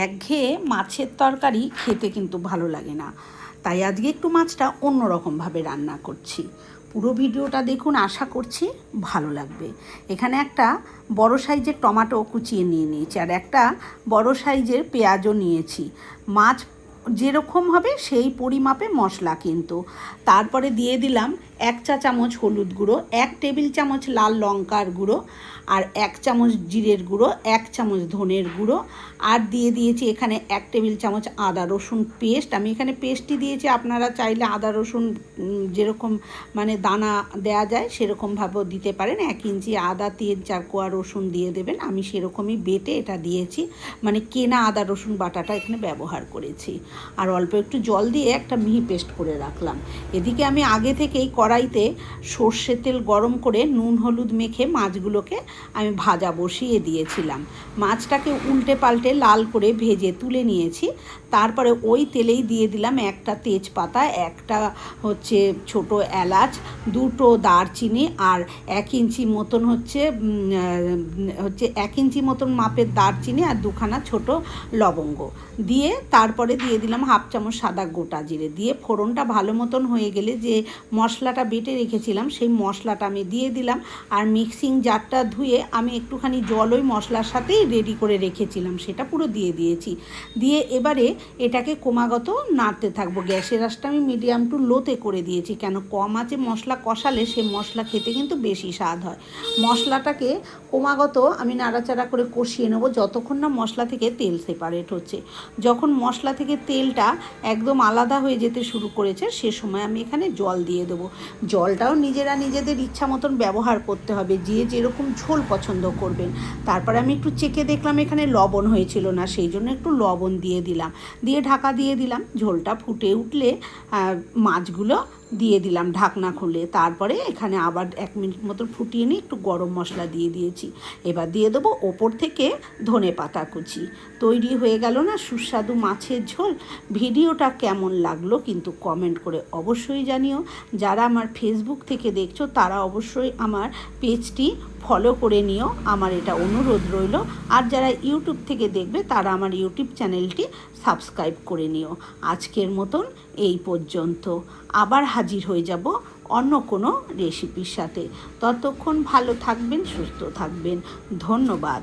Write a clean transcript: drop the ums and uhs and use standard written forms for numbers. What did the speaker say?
একঘেয়ে মাছের তরকারি খেতে কিন্তু ভালো লাগে না, তাই আজকে একটু মাছটা অন্যরকমভাবে রান্না করছি। পুরো ভিডিওটা দেখুন, আশা করছি ভালো লাগবে। এখানে একটা বড় সাইজের টমেটো কুচিয়ে নিয়ে নিয়েছি, আর একটা বড় সাইজের পেঁয়াজও নিয়েছি। মাছ যেরকম হবে সেই পরিমাপে মশলা কিন্তু। তারপরে দিয়ে দিলাম 1 চা চামচ হলুদ গুঁড়ো, 1 টেবিল চামচ লাল লঙ্কার গুঁড়ো, আর 1 চামচ জিরের গুঁড়ো, 1 চামচ ধনের গুঁড়ো, আর দিয়ে দিয়েছি এখানে 1 টেবিল চামচ আদা রসুন পেস্ট। আমি এখানে পেস্টই দিয়েছি, আপনারা চাইলে আদা রসুন যেরকম মানে দানা দেয়া যায় সেরকমভাবেও দিতে পারেন। 1 ইঞ্চি আদা, 3-4 কোয়া রসুন দিয়ে দেবেন। আমি সেরকমই বেটে এটা দিয়েছি, মানে কেনা আদা রসুন বাটাটা এখানে ব্যবহার করেছি। আর অল্প একটু জল দিয়ে একটা মিহি পেস্ট করে রাখলাম। এদিকে আমি আগে থেকেই কড়াইতে সর্ষের তেল গরম করে নুন হলুদ মেখে মাছগুলোকে আমি ভাজা বসিয়ে দিয়েছিলাম। মাছটাকে উল্টে পাল্টে লাল করে ভেজে তুলে নিয়েছি। তারপরে ওই তেলেই দিয়ে দিলাম একটা তেজপাতা, একটা হচ্ছে ছোট এলাচ, 2টো দারচিনি, আর 1 ইঞ্চি মতন হচ্ছে 1 ইঞ্চি মতন মাপের দারচিনি, আর 2খানা ছোট লবঙ্গ দিয়ে তারপরে দিয়ে দিলাম 1/2 চামচ সাদা গোটা জিরে। দিয়ে ফোড়নটা ভালো মতন হয়ে গেলে যে মশলাটা বেটে রেখেছিলাম সেই মশলাটা আমি দিয়ে দিলাম। আর মিক্সিং জারটা ধুয়ে আমি একটুখানি জল ওই মশলার সাথেই রেডি করে রেখেছিলাম, সেটা পুরো দিয়ে দিয়েছি। দিয়ে এবারে এটাকে ক্রমাগত নাড়তে থাকবো। গ্যাসের আঁচটা আমি মিডিয়াম টু লোতে করে দিয়েছি, কেন কম আঁচে মশলা কষালে সে মশলা খেতে কিন্তু বেশি স্বাদ হয়। মশলাটাকে ক্রমাগত আমি নাড়াচাড়া করে কষিয়ে নেবো যতক্ষণ না মশলা থেকে তেল সেপারেট হচ্ছে। যখন মশলা থেকে তেলটা একদম আলাদা হয়ে যেতে শুরু করেছে সে সময় আমি এখানে জল দিয়ে দেবো। জলটাও নিজেরা নিজেদের ইচ্ছা মতন ব্যবহার করতে হবে, যে যেরকম ঝোল পছন্দ করবেন। তারপরে আমি একটু চেখে দেখলাম এখানে লবণ হয়েছিল না, সেই জন্য একটু লবণ দিয়ে দিলাম। দিয়ে ঢাকা দিয়ে দিলাম। ঝোলটা ফুটে উঠলে মাছগুলো দিয়ে দিলাম ঢাকনা খুলে। তারপরে এখানে আবার 1 মিনিট মতো ফুটিয়ে নিয়ে একটু গরম মশলা দিয়ে দিয়েছি। এবার দিয়ে দেবো ওপর থেকে ধনে পাতা কুচি। তৈরি হয়ে গেল না সুস্বাদু মাছের ঝোল। ভিডিওটা কেমন লাগলো কিন্তু কমেন্ট করে অবশ্যই জানিও। যারা আমার ফেসবুক থেকে দেখছো তারা অবশ্যই আমার পেজটি ফলো করে নিও, আমার এটা অনুরোধ রইল। আর যারা ইউটিউব থেকে দেখবে তারা আমার ইউটিউব চ্যানেলটি সাবস্ক্রাইব করে নিও। আজকের মতন এই পর্যন্ত। আবার হাজির হয়ে যাব অন্য কোনো রেসিপির সাথে। ততক্ষণ ভালো থাকবেন, সুস্থ থাকবেন। ধন্যবাদ।